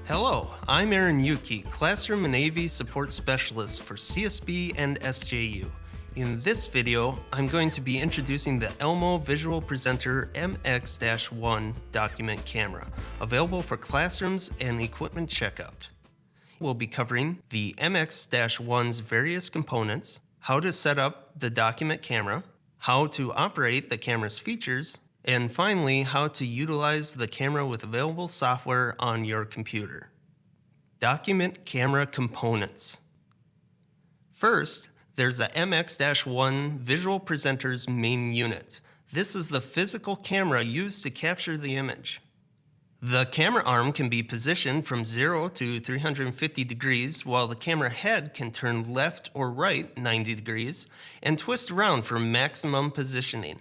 Hello, I'm Aaron Yuki, Classroom and AV Support Specialist for CSB and SJU. In this video, I'm going to be introducing the Elmo Visual Presenter MX-1 document camera, available for classrooms and equipment checkout. We'll be covering the MX-1's various components, how to set up the document camera, how to operate the camera's features, and finally, how to utilize the camera with available software on your computer. Document camera components. First, there's the MX-1 Visual Presenter's main unit. This is the physical camera used to capture the image. The camera arm can be positioned from 0 to 350 degrees, while the camera head can turn left or right 90 degrees and twist around for maximum positioning.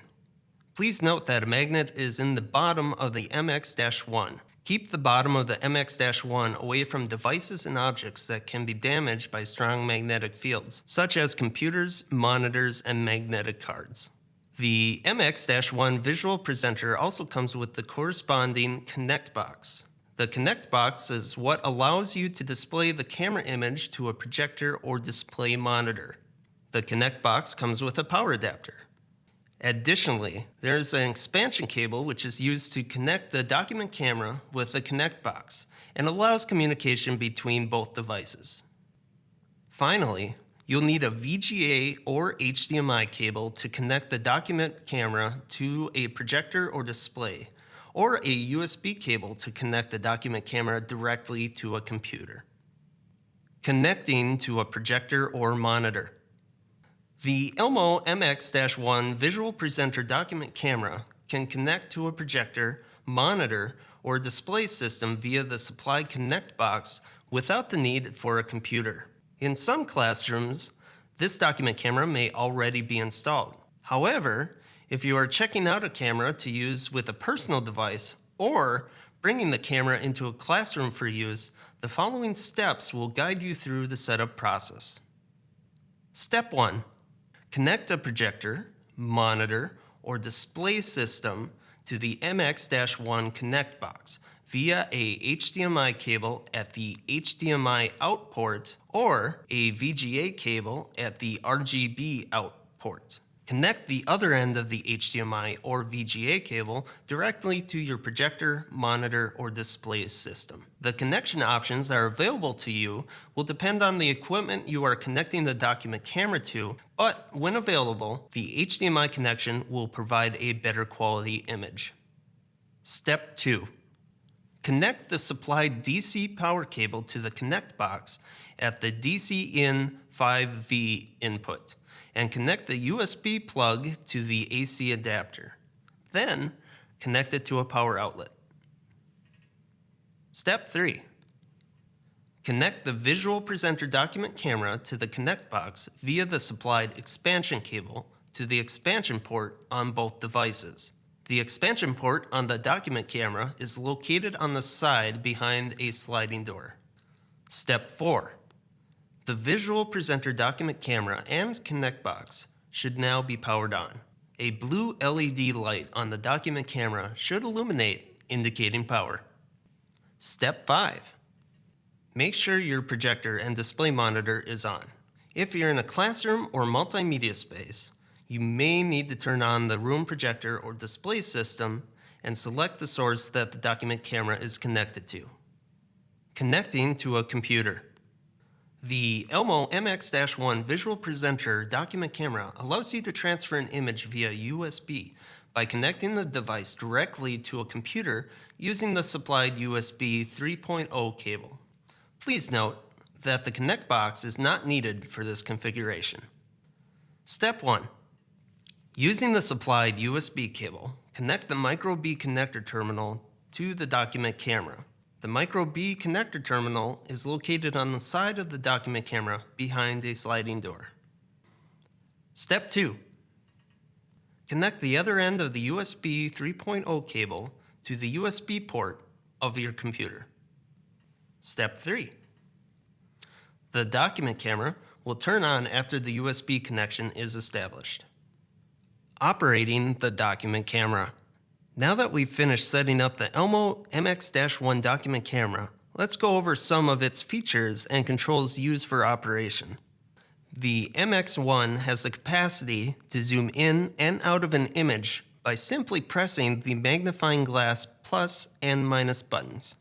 Please note that a magnet is in the bottom of the MX-1. Keep the bottom of the MX-1 away from devices and objects that can be damaged by strong magnetic fields, such as computers, monitors, and magnetic cards. The MX-1 Visual Presenter also comes with the corresponding Connect box. The Connect box is what allows you to display the camera image to a projector or display monitor. The Connect box comes with a power adapter. Additionally, there is an expansion cable which is used to connect the document camera with the Connect box and allows communication between both devices. Finally, you'll need a VGA or HDMI cable to connect the document camera to a projector or display, or a USB cable to connect the document camera directly to a computer. Connecting to a projector or monitor. The Elmo MX-1 Visual Presenter document camera can connect to a projector, monitor, or display system via the supplied Connect box without the need for a computer. In some classrooms, this document camera may already be installed. However, if you are checking out a camera to use with a personal device or bringing the camera into a classroom for use, the following steps will guide you through the setup process. Step 1. Connect a projector, monitor, or display system to the MX-1 Connect box via a HDMI cable at the HDMI out port or a VGA cable at the RGB out port. Connect the other end of the HDMI or VGA cable directly to your projector, monitor, or display system. The connection options that are available to you will depend on the equipment you are connecting the document camera to, but when available, the HDMI connection will provide a better quality image. Step 2. Connect the supplied DC power cable to the Connect box at the DC-in 5V input, and connect the USB plug to the AC adapter. Then, connect it to a power outlet. Step 3. Connect the Visual Presenter document camera to the Connect box via the supplied expansion cable to the expansion port on both devices. The expansion port on the document camera is located on the side behind a sliding door. Step 4. The Visual Presenter document camera and Connect box should now be powered on. A blue LED light on the document camera should illuminate, indicating power. Step 5. Make sure your projector and display monitor is on. If you're in a classroom or multimedia space, you may need to turn on the room projector or display system and select the source that the document camera is connected to. Connecting to a computer. The Elmo MX-1 Visual Presenter document camera allows you to transfer an image via USB by connecting the device directly to a computer using the supplied USB 3.0 cable. Please note that the Connect box is not needed for this configuration. Step 1. Using the supplied USB cable, connect the micro-B connector terminal to the document camera. The micro-B connector terminal is located on the side of the document camera behind a sliding door. Step 2. Connect the other end of the USB 3.0 cable to the USB port of your computer. Step 3. The document camera will turn on after the USB connection is established. Operating the document camera. Now that we've finished setting up the Elmo MX-1 document camera, Let's go over some of its features and controls used for operation. The MX-1 has the capacity to zoom in and out of an image by simply pressing the magnifying glass plus and minus buttons.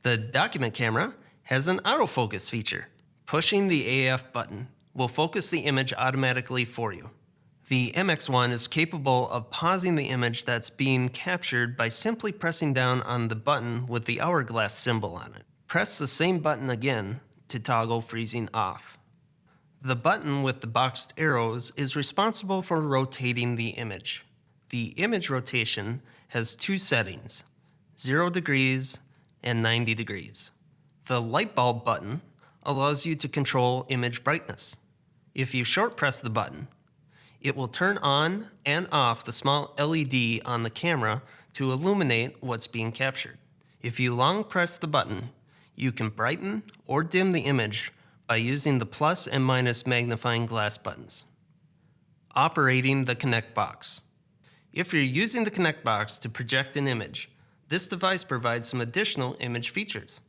The document camera has an autofocus feature. Pushing the AF button will focus the image automatically for you. The MX-1 is capable of pausing the image that's being captured by simply pressing down on the button with the hourglass symbol on it. Press the same button again to toggle freezing off. The button with the boxed arrows is responsible for rotating the image. The image rotation has two settings, 0 degrees and 90 degrees. The light bulb button allows you to control image brightness. If you short press the button, it will turn on and off the small LED on the camera to illuminate what's being captured. If you long press the button, you can brighten or dim the image by using the plus and minus magnifying glass buttons. Operating the Connect box. If you're using the Connect box to project an image, this device provides some additional image features.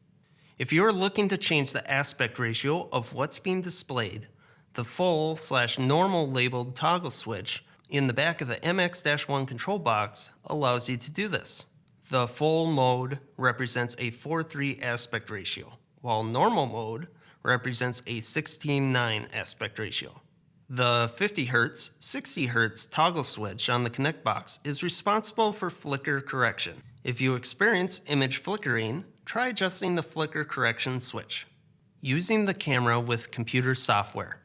If you're looking to change the aspect ratio of what's being displayed, the full/normal labeled toggle switch in the back of the MX-1 control box allows you to do this. The full mode represents a 4:3 aspect ratio, while normal mode represents a 16:9 aspect ratio. The 50 Hz, 60 Hz toggle switch on the Connect box is responsible for flicker correction. If you experience image flickering, try adjusting the flicker correction switch. Using the camera with computer software.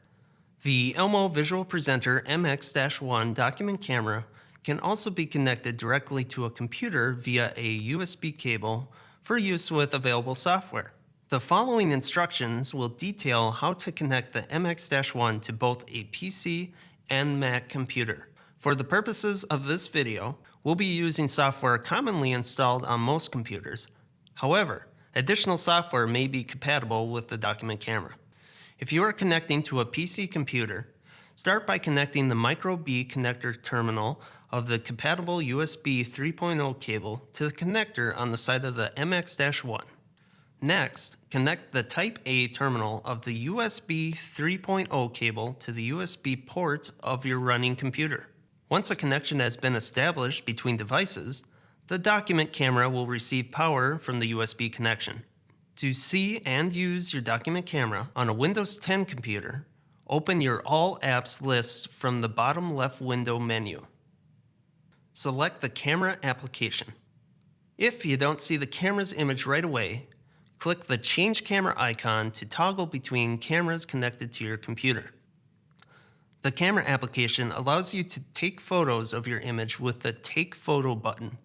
The Elmo Visual Presenter MX-1 document camera can also be connected directly to a computer via a USB cable for use with available software. The following instructions will detail how to connect the MX-1 to both a PC and Mac computer. For the purposes of this video, we'll be using software commonly installed on most computers. However, additional software may be compatible with the document camera. If you are connecting to a PC computer, start by connecting the micro B connector terminal of the compatible USB 3.0 cable to the connector on the side of the MX-1. Next, connect the Type A terminal of the USB 3.0 cable to the USB port of your running computer. Once a connection has been established between devices, the document camera will receive power from the USB connection. To see and use your document camera on a Windows 10 computer, open your All Apps list from the bottom left window menu. Select the camera application. If you don't see the camera's image right away, click the Change Camera icon to toggle between cameras connected to your computer. The camera application allows you to take photos of your image with the Take Photo button,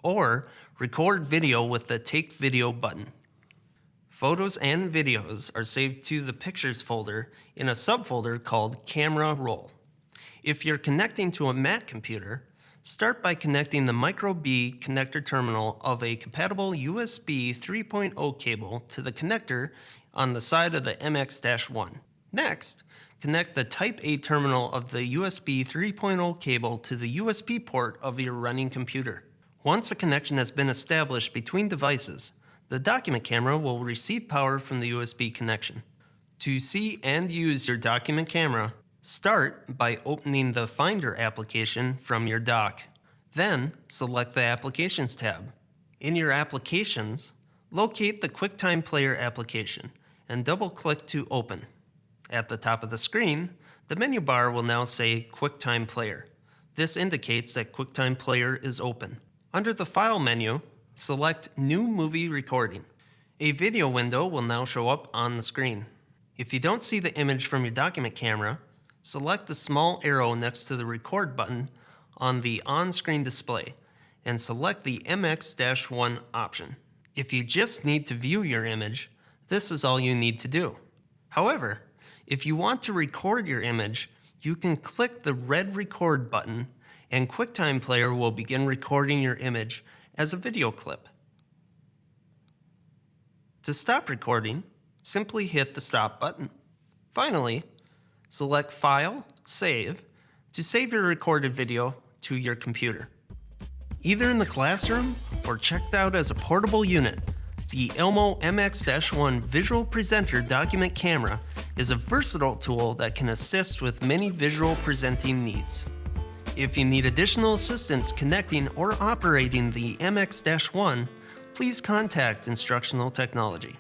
or record video with the Take Video button. Photos and videos are saved to the Pictures folder in a subfolder called Camera Roll. If you're connecting to a Mac computer, start by connecting the micro B connector terminal of a compatible USB 3.0 cable to the connector on the side of the MX-1. Next, connect the Type A terminal of the USB 3.0 cable to the USB port of your running computer. Once a connection has been established between devices, the document camera will receive power from the USB connection. To see and use your document camera, start by opening the Finder application from your dock. Then, select the Applications tab. In your Applications, locate the QuickTime Player application and double-click to open. At the top of the screen, the menu bar will now say QuickTime Player. This indicates that QuickTime Player is open. Under the File menu, select New Movie Recording. A video window will now show up on the screen. If you don't see the image from your document camera, select the small arrow next to the Record button on the on-screen display and select the MX-1 option. If you just need to view your image, this is all you need to do. However, if you want to record your image, you can click the red Record button and QuickTime Player will begin recording your image as a video clip. To stop recording, simply hit the Stop button. Finally, select File, Save, to save your recorded video to your computer. Either in the classroom or checked out as a portable unit, The Elmo MX-1 Visual Presenter Document Camera is a versatile tool that can assist with many visual presenting needs. If you need additional assistance connecting or operating the MX-1, please contact Instructional Technology.